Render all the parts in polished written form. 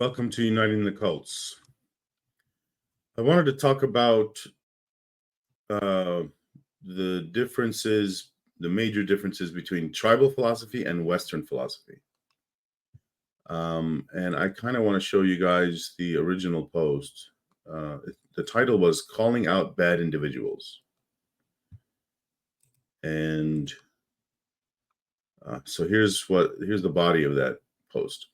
Welcome to Uniting the Cults. I wanted to talk about uh, the differences, the major differences between tribal philosophy and Western philosophy. And I kind of want to show you guys the original post. The title was Calling Out Bad Individuals. And so here's the body of that post.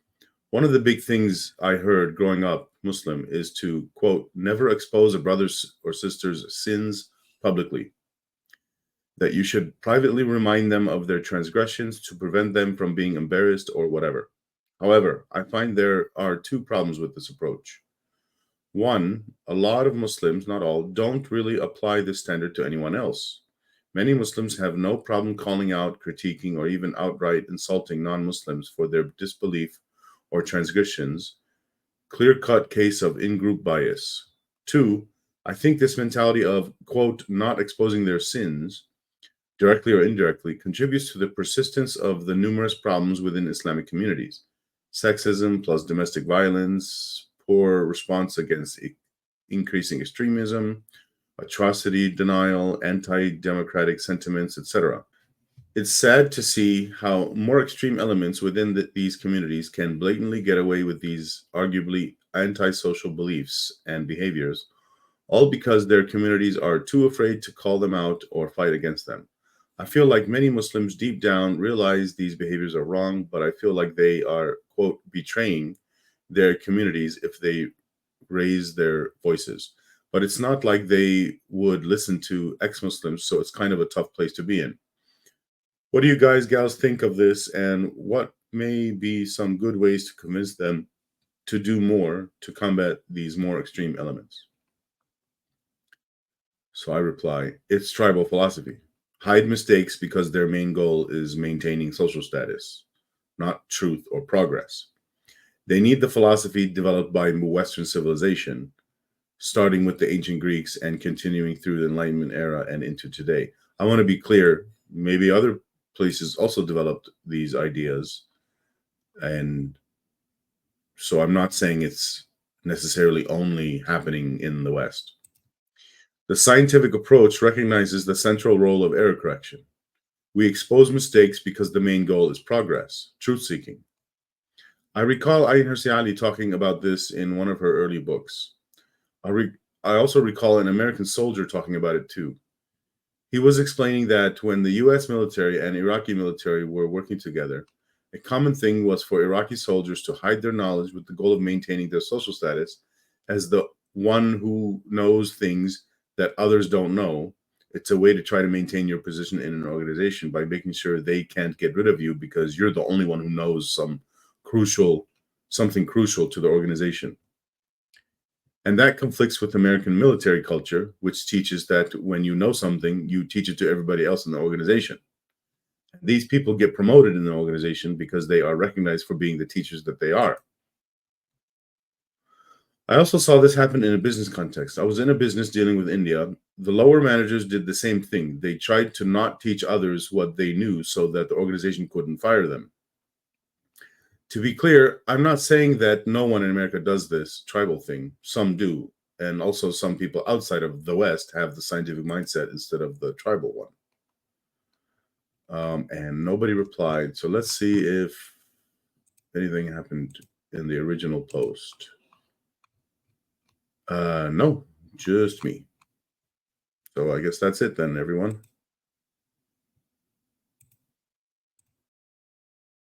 One of the big things I heard growing up Muslim is to, quote, never expose a brother's or sister's sins publicly, that you should privately remind them of their transgressions to prevent them from being embarrassed or whatever. However, I find there are two problems with this approach. One, a lot of Muslims, not all, don't really apply this standard to anyone else. Many Muslims have no problem calling out, critiquing, or even outright insulting non Muslims for their disbelief or transgressions, clear-cut case of in-group bias. Two, I think this mentality of, quote, not exposing their sins, directly or indirectly, contributes to the persistence of the numerous problems within Islamic communities. Sexism plus domestic violence, poor response against increasing extremism, atrocity denial, anti-democratic sentiments, etc. It's sad to see how more extreme elements within these communities can blatantly get away with these arguably antisocial beliefs and behaviors, all because their communities are too afraid to call them out or fight against them. I feel like many Muslims deep down realize these behaviors are wrong, but I feel like they are, quote, betraying their communities if they raise their voices. But it's not like they would listen to ex-Muslims, so it's kind of a tough place to be in. What do you guys, gals, think of this, and what may be some good ways to convince them to do more to combat these more extreme elements? So I reply, it's tribal philosophy. Hide mistakes because their main goal is maintaining social status, not truth or progress. They need the philosophy developed by Western civilization, starting with the ancient Greeks and continuing through the Enlightenment era and into today. I want to be clear, maybe other places also developed these ideas, and so I'm not saying it's necessarily only happening in the West. The scientific approach recognizes the central role of error correction. We expose mistakes because the main goal is progress, truth seeking. I recall Ayn Hirsi Ali talking about this in one of her early books. I also recall an American soldier talking about it too. He was explaining that when the US military and Iraqi military were working together, a common thing was for Iraqi soldiers to hide their knowledge with the goal of maintaining their social status as the one who knows things that others don't know. It's a way to try to maintain your position in an organization by making sure they can't get rid of you because you're the only one who knows something crucial to the organization. And that conflicts with American military culture, which teaches that when you know something, you teach it to everybody else in the organization. These people get promoted in the organization because they are recognized for being the teachers that they are. I also saw this happen in a business context. I was in a business dealing with India. The lower managers did the same thing. They tried to not teach others what they knew so that the organization couldn't fire them. To be clear, I'm not saying that no one in America does this tribal thing. Some do. And also some people outside of the West have the scientific mindset instead of the tribal one. And nobody replied. So let's see if anything happened in the original post. No, just me. So I guess that's it then, everyone.